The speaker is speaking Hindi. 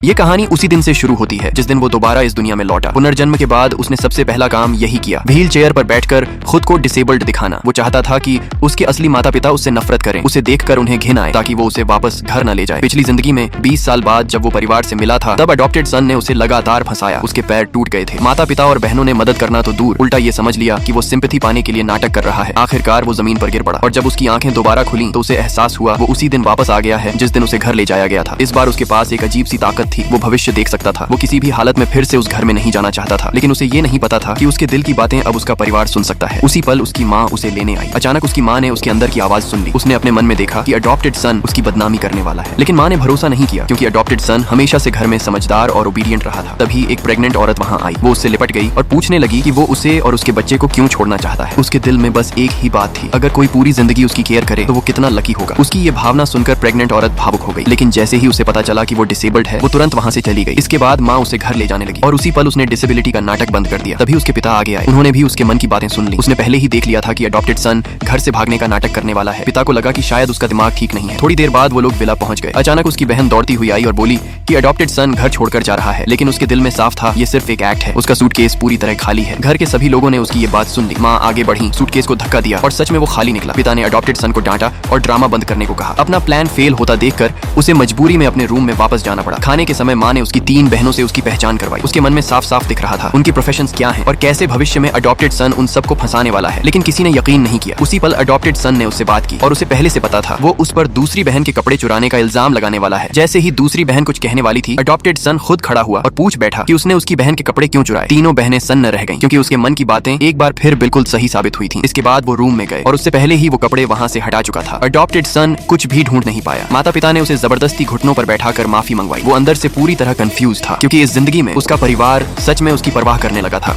ये कहानी उसी दिन से शुरू होती है जिस दिन वो दोबारा इस दुनिया में लौटा। पुनर्जन्म के बाद उसने सबसे पहला काम यही किया, व्हील चेयर पर बैठकर खुद को डिसेबल्ड दिखाना। वो चाहता था कि उसके असली माता पिता उससे नफरत करें, उसे देखकर उन्हें घिन आए ताकि वो उसे वापस घर न ले जाए। पिछली जिंदगी में 20 साल बाद जब वो परिवार से मिला था तब अडॉप्टेड सन ने उसे लगातार फंसाया। उसके पैर टूट गए थे। माता पिता और बहनों ने मदद करना तो दूर, उल्टा ये समझ लिया कि वो सिंपैथी पाने के लिए नाटक कर रहा है। आखिरकार वो जमीन पर गिर पड़ा और जब उसकी आंखें दोबारा खुली तो उसे एहसास हुआ वो उसी दिन वापस आ गया है जिस दिन उसे घर ले जाया गया था। इस बार उसके पास एक अजीब सी ताकत थी, वो भविष्य देख सकता था। वो किसी भी हालत में फिर से उस घर में नहीं जाना चाहता था, लेकिन उसे ये नहीं पता था कि उसके दिल की बातें अब उसका परिवार सुन सकता है। उसी पल उसकी माँ उसे लेने आई। अचानक उसकी माँ ने उसके अंदर की आवाज सुन ली। उसने अपने मन में देखा कि अडॉप्टेड सन उसकी बदनामी करने वाला है, लेकिन माँ ने भरोसा नहीं किया क्योंकि अडॉप्टेड सन हमेशा से घर में समझदार और ओबीडियंट रहा था। तभी एक प्रेग्नेंट औरत वहाँ आई। वो उससे लिपट गई और पूछने लगी कि वो उसे और उसके बच्चे को क्यों छोड़ना चाहता है। उसके दिल में बस एक ही बात थी, अगर कोई पूरी जिंदगी उसकी केयर करे तो वो कितना लकी होगा। उसकी ये भावना सुनकर प्रेग्नेंट औरत भावुक हो गई, लेकिन जैसे ही उसे पता चला कि वो डिसेबल्ड है वो तुरंत वहाँ से चली गई। इसके बाद माँ उसे घर ले जाने लगी और उसी पल उसने डिसेबिलिटी का नाटक बंद कर दिया। तभी उसके पिता आगे आए। उन्होंने भी उसके मन की बातें सुन ली। उसने पहले ही देख लिया था कि अडॉप्टेड सन घर से भागने का नाटक करने वाला है। पिता को लगा कि शायद उसका दिमाग ठीक नहीं है। थोड़ी देर बाद वो लोग विला पहुंच गए। अचानक उसकी बहन दौड़ती हुई आई और बोली कि अडॉप्टेड सन घर छोड़कर जा रहा है, लेकिन उसके दिल में साफ था ये सिर्फ एक एक्ट है। उसका सूटकेस पूरी तरह खाली है। घर के सभी लोगों ने उसकी ये बात सुन ली। माँ आगे बढ़ी, सूटकेस को धक्का दिया और सच में वो खाली निकला। पिता ने अडॉप्टेड सन को डांटा और ड्रामा बंद करने को कहा। अपना प्लान फेल होता देखकर उसे मजबूरी में अपने रूम में वापस जाना पड़ा। खाने के समय माँ ने उसकी 3 बहनों से उसकी पहचान करवाई। उसके मन में साफ साफ दिख रहा था उनके प्रोफेशंस क्या हैं और कैसे भविष्य में अडॉप्टेड सन उन सबको फंसाने वाला है, लेकिन किसी ने यकीन नहीं किया। उसी पल अडॉप्टेड सन ने उससे बात की और उसे पहले से पता था वो उस पर दूसरी बहन के कपड़े चुराने का इल्जाम लगाने वाला है। जैसे ही दूसरी बहन कुछ कहने वाली थी, अडॉप्टेड सन खुद खड़ा हुआ और पूछ बैठा कि उसने उसकी बहन के कपड़े क्यों चुराए। तीनों बहनें सन्न रह गईं क्योंकि उसके मन की बातें एक बार फिर बिल्कुल सही साबित हुई थी। इसके बाद वो रूम में गए और उससे पहले ही वो कपड़े वहाँ से हटा चुका था। अडॉप्टेड सन कुछ भी ढूंढ नहीं पाया। माता पिता ने उसे जबरदस्ती घुटनों पर बैठाकर माफी मंगवाई। वो अंदर से पूरी तरह कंफ्यूज था क्योंकि इस जिंदगी में उसका परिवार सच में उसकी परवाह करने लगा था।